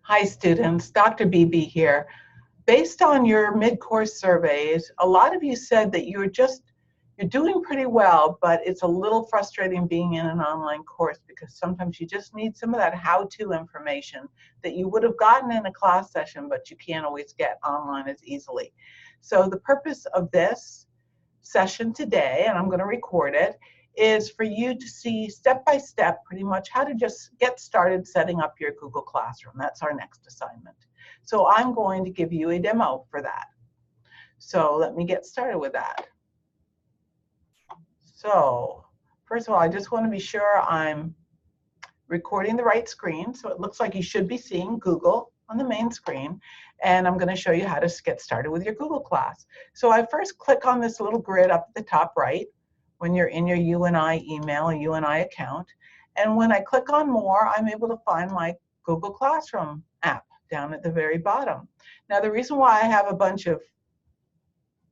Hi students, Dr. BB here. Based on your mid-course surveys, a lot of you said that you're doing pretty well, but it's a little frustrating being in an online course because sometimes you just need some of that how-to information that you would have gotten in a class session, but you can't always get online as easily. So the purpose of this session today, and I'm going to record it, is for you to see step by step pretty much how to just get started setting up your Google Classroom. That's our next assignment. So I'm going to give you a demo for that. So let me get started with that. So first of all, I just want to be sure I'm recording the right screen. So it looks like you should be seeing Google on the main screen. And I'm going to show you how to get started with your Google class. So I first click on this little grid up at the top right when you're in your UNI email, a UNI account. And when I click on more, I'm able to find my Google Classroom app down at the very bottom. Now, the reason why I have a bunch of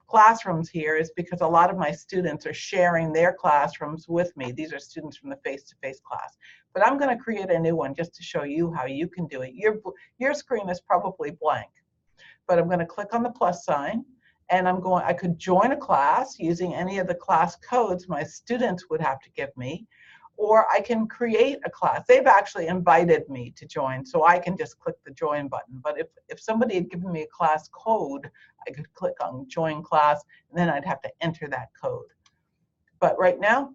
classrooms here is because a lot of my students are sharing their classrooms with me. These are students from the face-to-face class. But I'm going to create a new one just to show you how you can do it. Your screen is probably blank, but I'm going to click on the plus sign. And I could join a class using any of the class codes my students would have to give me, or I can create a class. They've actually invited me to join, so I can just click the join button. But if somebody had given me a class code, I could click on join class, and then I'd have to enter that code. But right now,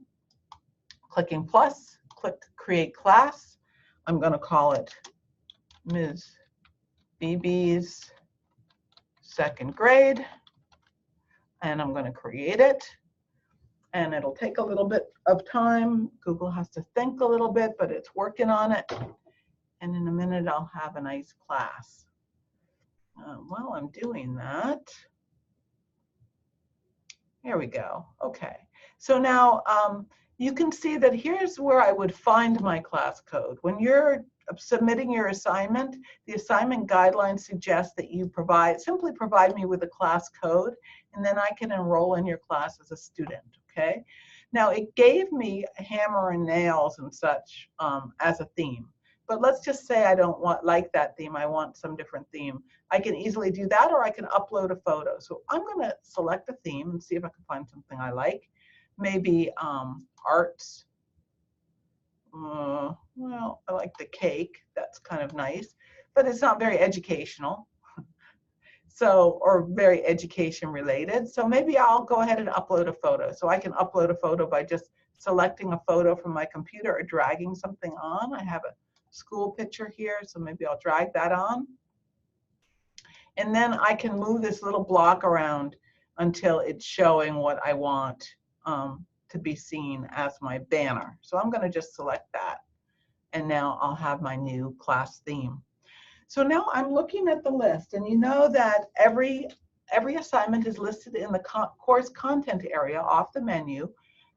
clicking plus, click create class. I'm going to call it Ms. BB's second grade. And I'm going to create it, and it'll take a little bit of time. Google has to think a little bit, but it's working on it. And in a minute, I'll have a nice class. While I'm doing that, here we go. Okay. So now you can see that here's where I would find my class code. When you're submitting your assignment, the assignment guidelines suggest that you simply provide me with a class code, and then I can enroll in your class as a student, okay? Now, it gave me hammer and nails and such as a theme, but let's just say I don't like that theme, I want some different theme. I can easily do that, or I can upload a photo. So I'm gonna select a theme and see if I can find something I like. Maybe arts. Well, I like the cake. That's kind of nice, but it's not very educational. So, or very education related. So maybe I'll go ahead and upload a photo. So I can upload a photo by just selecting a photo from my computer or dragging something on. I have a school picture here, so maybe I'll drag that on. And then I can move this little block around until it's showing what I want to be seen as my banner. So I'm going to just select that, and now I'll have my new class theme. So now I'm looking at the list, and you know that every assignment is listed in the course content area off the menu,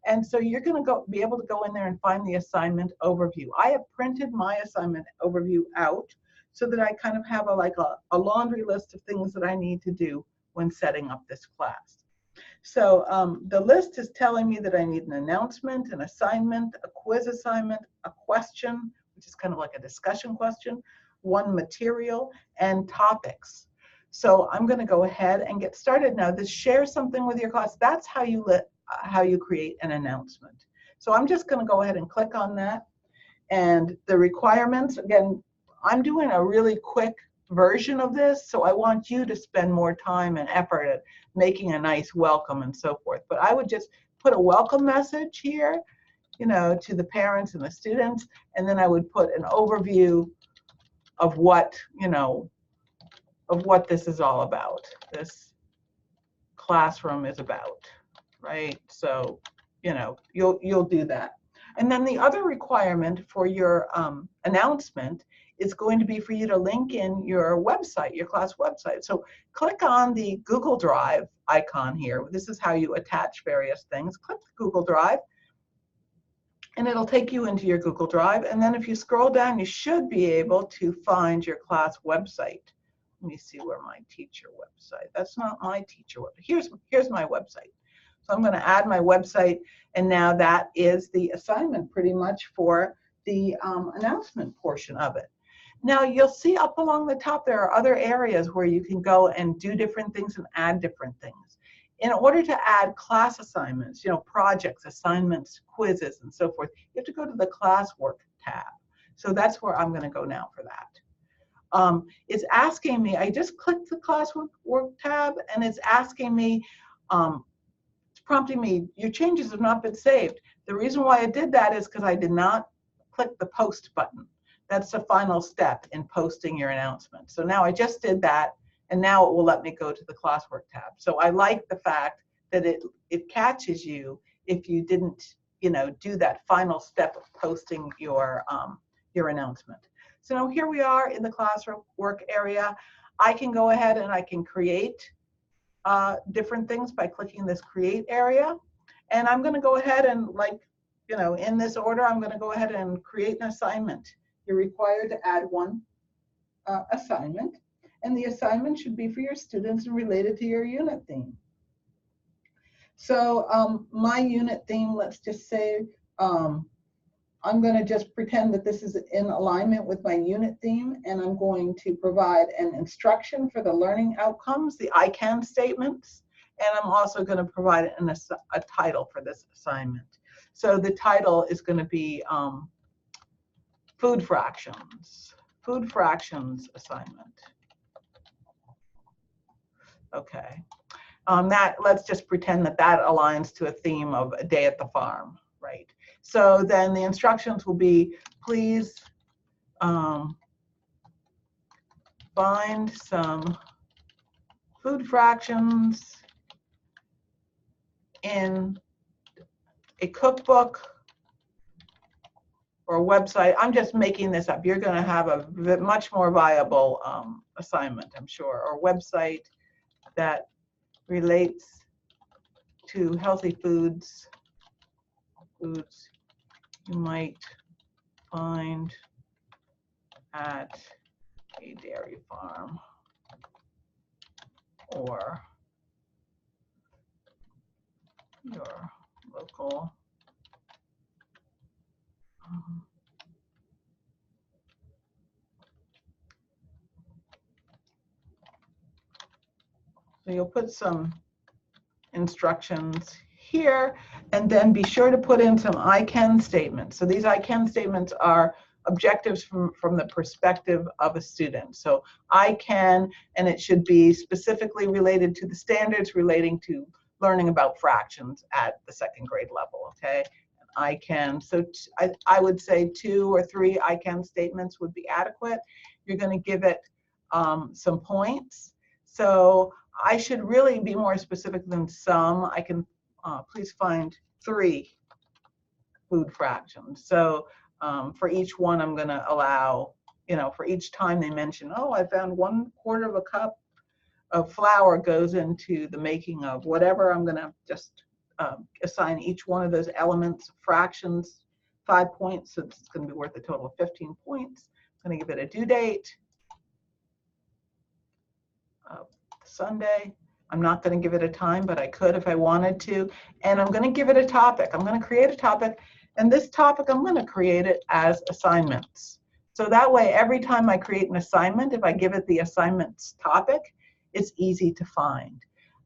and so you're going to be able to go in there and find the assignment overview. I have printed my assignment overview out so that I kind of have a laundry list of things that I need to do when setting up this class. So the list is telling me that I need an announcement, an assignment, a quiz assignment, a question, which is kind of like a discussion question, one material, and topics. So I'm going to go ahead and get started now. This share something with your class. That's how you create an announcement. So I'm just going to go ahead and click on that. And the requirements, again, I'm doing a really quick version of this, so I want you to spend more time and effort at making a nice welcome and so forth. But I would just put a welcome message here, you know, to the parents and the students, and then I would put an overview of what, you know, of what this is all about, this classroom is about, right? So, you know, you'll do that. And then the other requirement for your announcement is going to be for you to link in your website, your class website. So click on the Google Drive icon here. This is how you attach various things. Click Google Drive, and it'll take you into your Google Drive. And then if you scroll down, you should be able to find your class website. Let me see where my teacher website. That's not my teacher website. Here's my website. So I'm going to add my website, and now that is the assignment pretty much for the announcement portion of it. Now you'll see up along the top there are other areas where you can go and do different things and add different things. In order to add class assignments, projects, assignments, quizzes, and so forth, you have to go to the classwork tab. So that's where I'm going to go now for that. It's asking me, I just clicked the classwork tab, and it's asking me, it's prompting me, your changes have not been saved. The reason why I did that is because I did not click the post button. That's the final step in posting your announcement. So now I just did that, and now it will let me go to the classwork tab. So I like the fact that it catches you if you didn't, do that final step of posting your announcement. So now here we are in the classwork area. I can go ahead and I can create different things by clicking this create area. And I'm going to go ahead and, in this order, I'm going to go ahead and create an assignment. You're required to add one assignment, and the assignment should be for your students and related to your unit theme. So my unit theme, let's just say, I'm going to just pretend that this is in alignment with my unit theme, and I'm going to provide an instruction for the learning outcomes, the I can statements, and I'm also going to provide a title for this assignment. So the title is going to be food fractions assignment. Okay. Let's just pretend that aligns to a theme of a day at the farm, right? So then the instructions will be, please find some food fractions in a cookbook or a website. I'm just making this up. You're going to have a much more viable assignment, I'm sure, or website that relates to healthy foods you might find at a dairy farm or your local so you'll put some instructions here, and then be sure to put in some I can statements. So these I can statements are objectives from the perspective of a student. So I can, and it should be specifically related to the standards relating to learning about fractions at the second grade level, okay? I can, so I would say 2 or 3 I can statements would be adequate. You're going to give it some points. So I should really be more specific than some. I can please find 3 food fractions. So for each one, I'm going to allow, for each time they mention, oh, I found 1/4 of a cup of flour goes into the making of whatever, I'm going to just assign each one of those elements, fractions, 5 points. So it's going to be worth a total of 15 points. I'm going to give it a due date. Sunday. I'm not going to give it a time, but I could if I wanted to. And I'm going to give it a topic. I'm going to create a topic. And this topic, I'm going to create it as assignments. So that way, every time I create an assignment, if I give it the assignments topic, it's easy to find.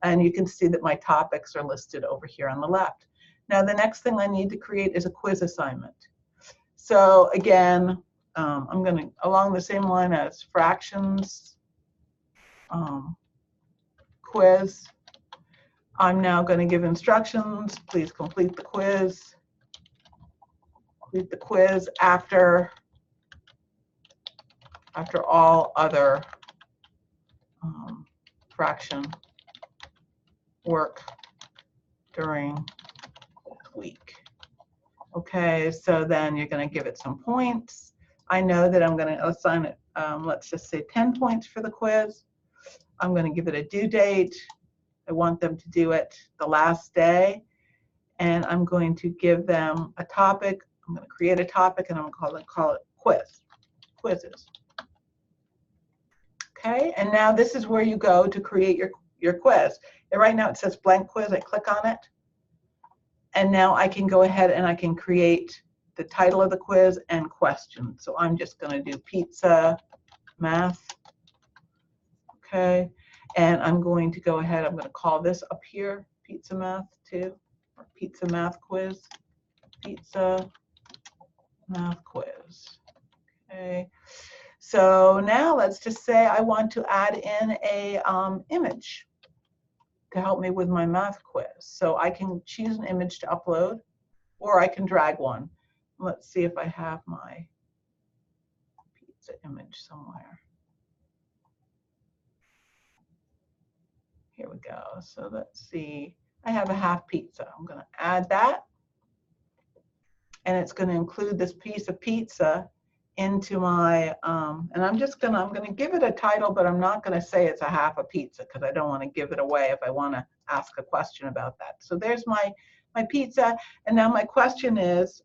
And you can see that my topics are listed over here on the left. Now, the next thing I need to create is a quiz assignment. So again, I'm going to, along the same line as fractions, quiz, I'm now going to give instructions. Please complete the quiz. Complete the quiz after all other fraction work during the week. Okay, so then you're going to give it some points. I know that I'm going to assign it, let's just say 10 points for the quiz. I'm going to give it a due date. I want them to do it the last day. And I'm going to give them a topic. I'm going to create a topic, and I'm going to call it quizzes. Okay, and now this is where you go to create your quiz. And right now it says blank quiz. I click on it. And now I can go ahead and I can create the title of the quiz and questions. So I'm just going to do pizza math. Okay, and I'm going to go ahead, I'm going to call this up here pizza math 2, or pizza math quiz, pizza math quiz. Okay, so now let's just say I want to add in a image to help me with my math quiz. So I can choose an image to upload, or I can drag one. Let's see if I have my pizza image somewhere. Here we go. So let's see. I have a half pizza. I'm going to add that. And it's going to include this piece of pizza into my, and I'm going to give it a title, but I'm not going to say it's a half a pizza because I don't want to give it away if I want to ask a question about that. So there's my pizza. And now my question is,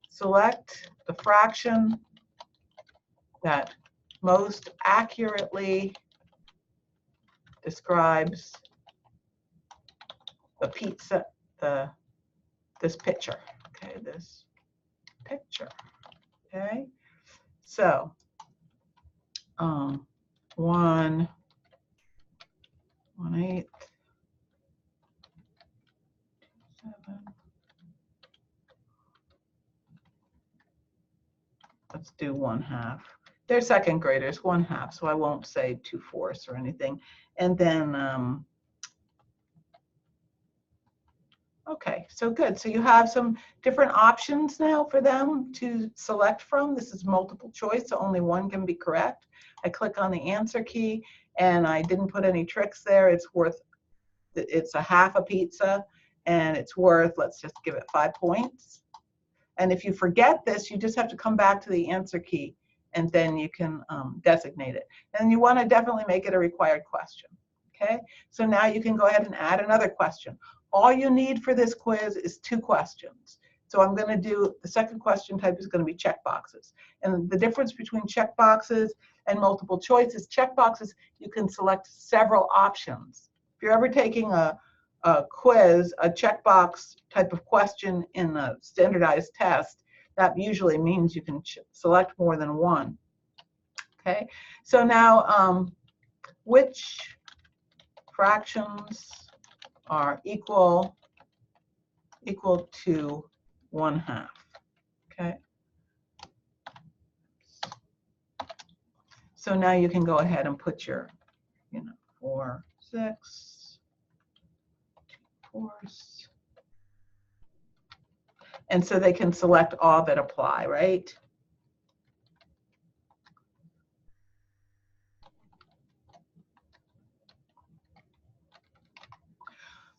select the fraction that most accurately describes the pizza, this picture. Okay, this picture. Okay, so 1/8. Let's do 1/2. They're second graders, 1/2, so I won't say 2/4 or anything. And then, okay, so good. So you have some different options now for them to select from. This is multiple choice, so only one can be correct. I click on the answer key, and I didn't put any tricks there. It's a half a pizza, and it's worth, let's just give it 5 points. And if you forget this, you just have to come back to the answer key, and then you can designate it. And you want to definitely make it a required question. Okay, so now you can go ahead and add another question. All you need for this quiz is 2 questions. So I'm going to do, the second question type is going to be checkboxes. And the difference between checkboxes and multiple choice is checkboxes, you can select several options. If you're ever taking a quiz, a checkbox type of question in a standardized test, that usually means you can select more than one. Okay, so now which fractions are equal to 1/2? Okay, so now you can go ahead and put your 4, 6, 2/4, and so they can select all that apply, right?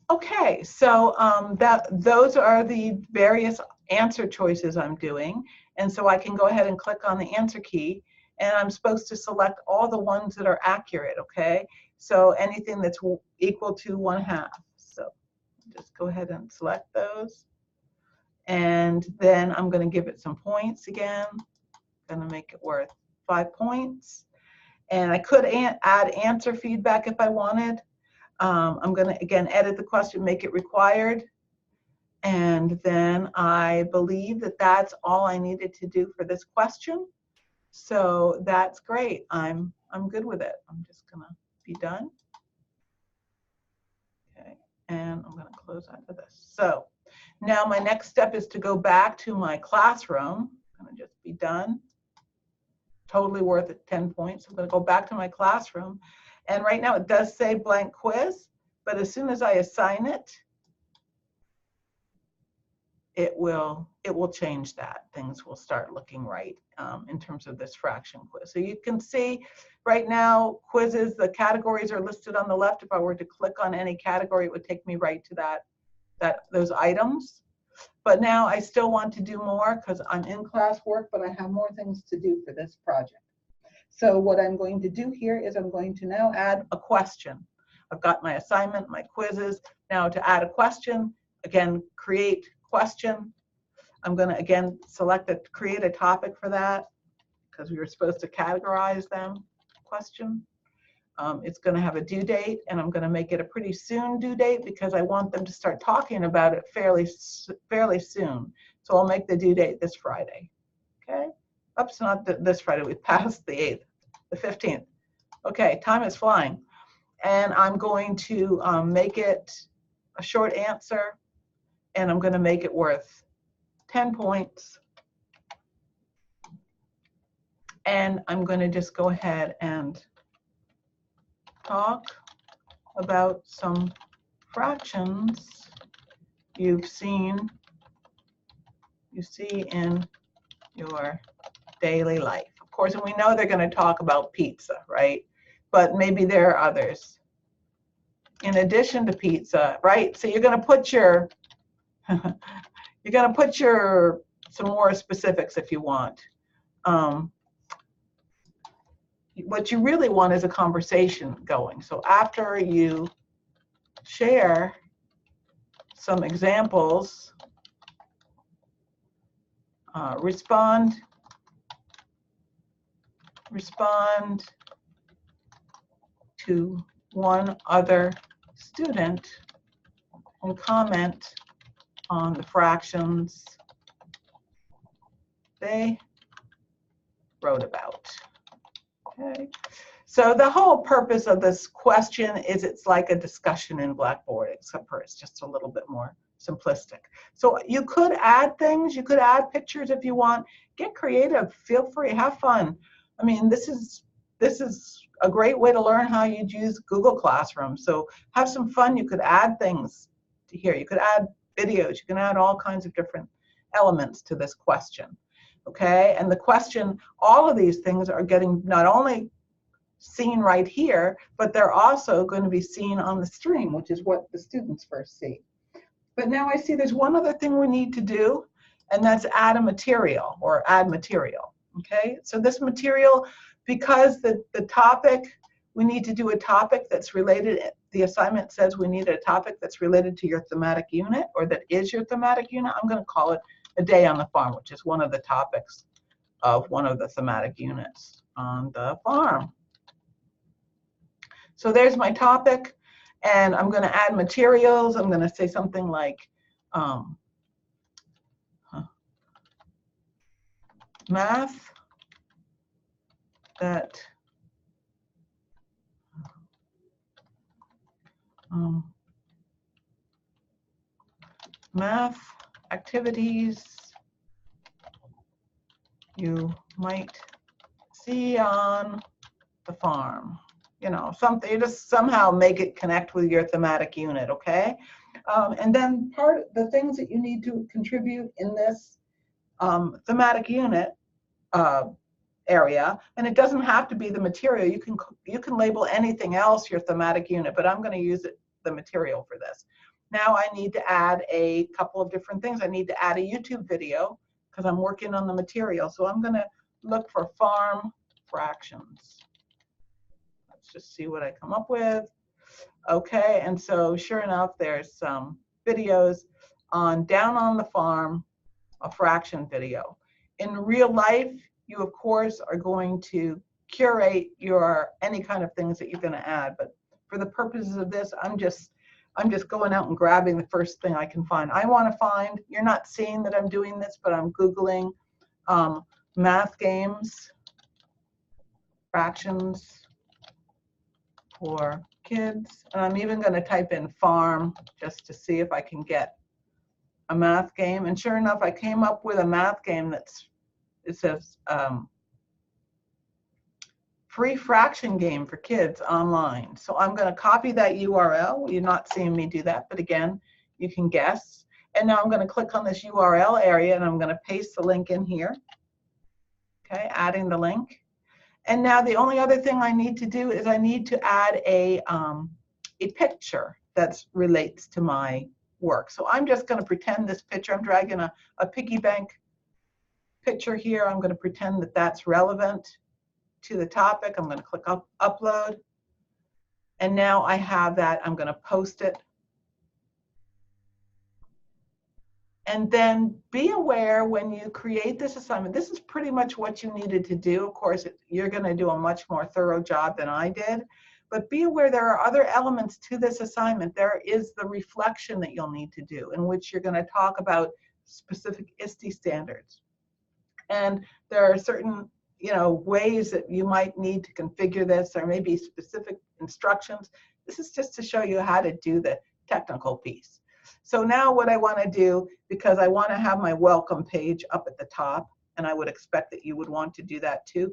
Okay, so those are the various answer choices I'm doing. And so I can go ahead and click on the answer key, and I'm supposed to select all the ones that are accurate, okay? So anything that's equal to 1/2. So just go ahead and select those. And then I'm going to give it some points again. I'm going to make it worth 5 points. And I could add answer feedback if I wanted. I'm going to, again, edit the question, make it required. And then I believe that that's all I needed to do for this question. So that's great. I'm good with it. I'm just going to be done. Okay, and I'm going to close out of this. So now my next step is to go back to my classroom. I'm going to just be done. Totally worth it, 10 points. I'm going to go back to my classroom. And right now it does say blank quiz, but as soon as I assign it, it will change that. Things will start looking right in terms of this fraction quiz. So you can see right now quizzes, the categories are listed on the left. If I were to click on any category, it would take me right to those items. But now I still want to do more because I'm in classwork, but I have more things to do for this project. So what I'm going to do here is I'm going to now add a question. I've got my assignment, my quizzes. Now to add a question, again, create question. I'm going to, again, create a topic for that because we were supposed to categorize them. Question. It's going to have a due date, and I'm going to make it a pretty soon due date because I want them to start talking about it fairly soon. So I'll make the due date this Friday. Okay. Oops, not this Friday. We passed the 8th, the 15th. Okay, time is flying. And I'm going to make it a short answer, and I'm going to make it worth 10 points. And I'm going to just go ahead and talk about some fractions you see in your daily life. Of course, and we know they're going to talk about pizza, right? But maybe there are others in addition to pizza, right? So you're going to put your some more specifics if you want. What you really want is a conversation going. So after you share some examples, respond to one other student and comment on the fractions they wrote about. Okay. So the whole purpose of this question is it's like a discussion in Blackboard, except for it's just a little bit more simplistic. So you could add things, you could add pictures if you want. Get creative, feel free, have fun. I mean, this is a great way to learn how you'd use Google Classroom. So have some fun. You could add things to here. You could add videos. You can add all kinds of different elements to this question. Okay, and the question, all of these things are getting not only seen right here, but they're also going to be seen on the stream, which is what the students first see. But now I see there's one other thing we need to do, and that's add a material or add material. Okay, so this material, because the topic, we need to do a topic that's related, the assignment says we need a topic that's related to your thematic unit, or that is your thematic unit. I'm going to call it A Day on the Farm, which is one of the topics of one of the thematic units on the farm. So there's my topic, and I'm going to add materials. I'm going to say something like math that math activities you might see on the farm. You know, something, you just somehow make it connect with your thematic unit, okay? And then the things that you need to contribute in this thematic unit area, and it doesn't have to be the material. You can label anything else your thematic unit, but I'm going to use the material for this. Now I need to add a couple of different things. I need to add a YouTube video because I'm working on the material. So I'm going to look for farm fractions. Let's just see what I come up with. Okay, and so sure enough, there's some videos on Down on the Farm, a fraction video. In real life, you of course are going to curate any kind of things that you're going to add, but for the purposes of this, I'm just going out and grabbing the first thing I can find. I want to find, you're not seeing that I'm doing this, but I'm Googling math games, fractions for kids. And I'm even going to type in farm just to see if I can get a math game. And sure enough, I came up with a math game it says free fraction game for kids online. So I'm going to copy that URL. You're not seeing me do that, but again, you can guess. And now I'm going to click on this URL area, and I'm going to paste the link in here. Okay, adding the link. And now the only other thing I need to do is I need to add a picture that relates to my work. So I'm just going to pretend this picture, I'm dragging a piggy bank picture here. I'm going to pretend that that's relevant to the topic. I'm going to click upload. And now I have that. I'm going to post it. And then be aware when you create this assignment, this is pretty much what you needed to do. Of course, you're going to do a much more thorough job than I did. But be aware there are other elements to this assignment. There is the reflection that you'll need to do, in which you're going to talk about specific INSTTECH standards. And there are certain, ways that you might need to configure this, or maybe specific instructions. This is just to show you how to do the technical piece. So now what I want to do, because I want to have my welcome page up at the top, and I would expect that you would want to do that too,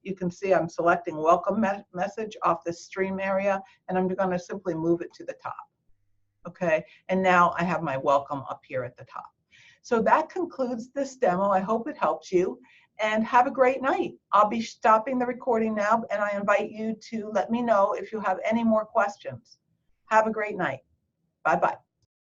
you can see I'm selecting welcome message off this stream area, and I'm going to simply move it to the top. Okay, and now I have my welcome up here at the top. So that concludes this demo. I hope it helps you, and have a great night. I'll be stopping the recording now, and I invite you to let me know if you have any more questions. Have a great night. Bye-bye.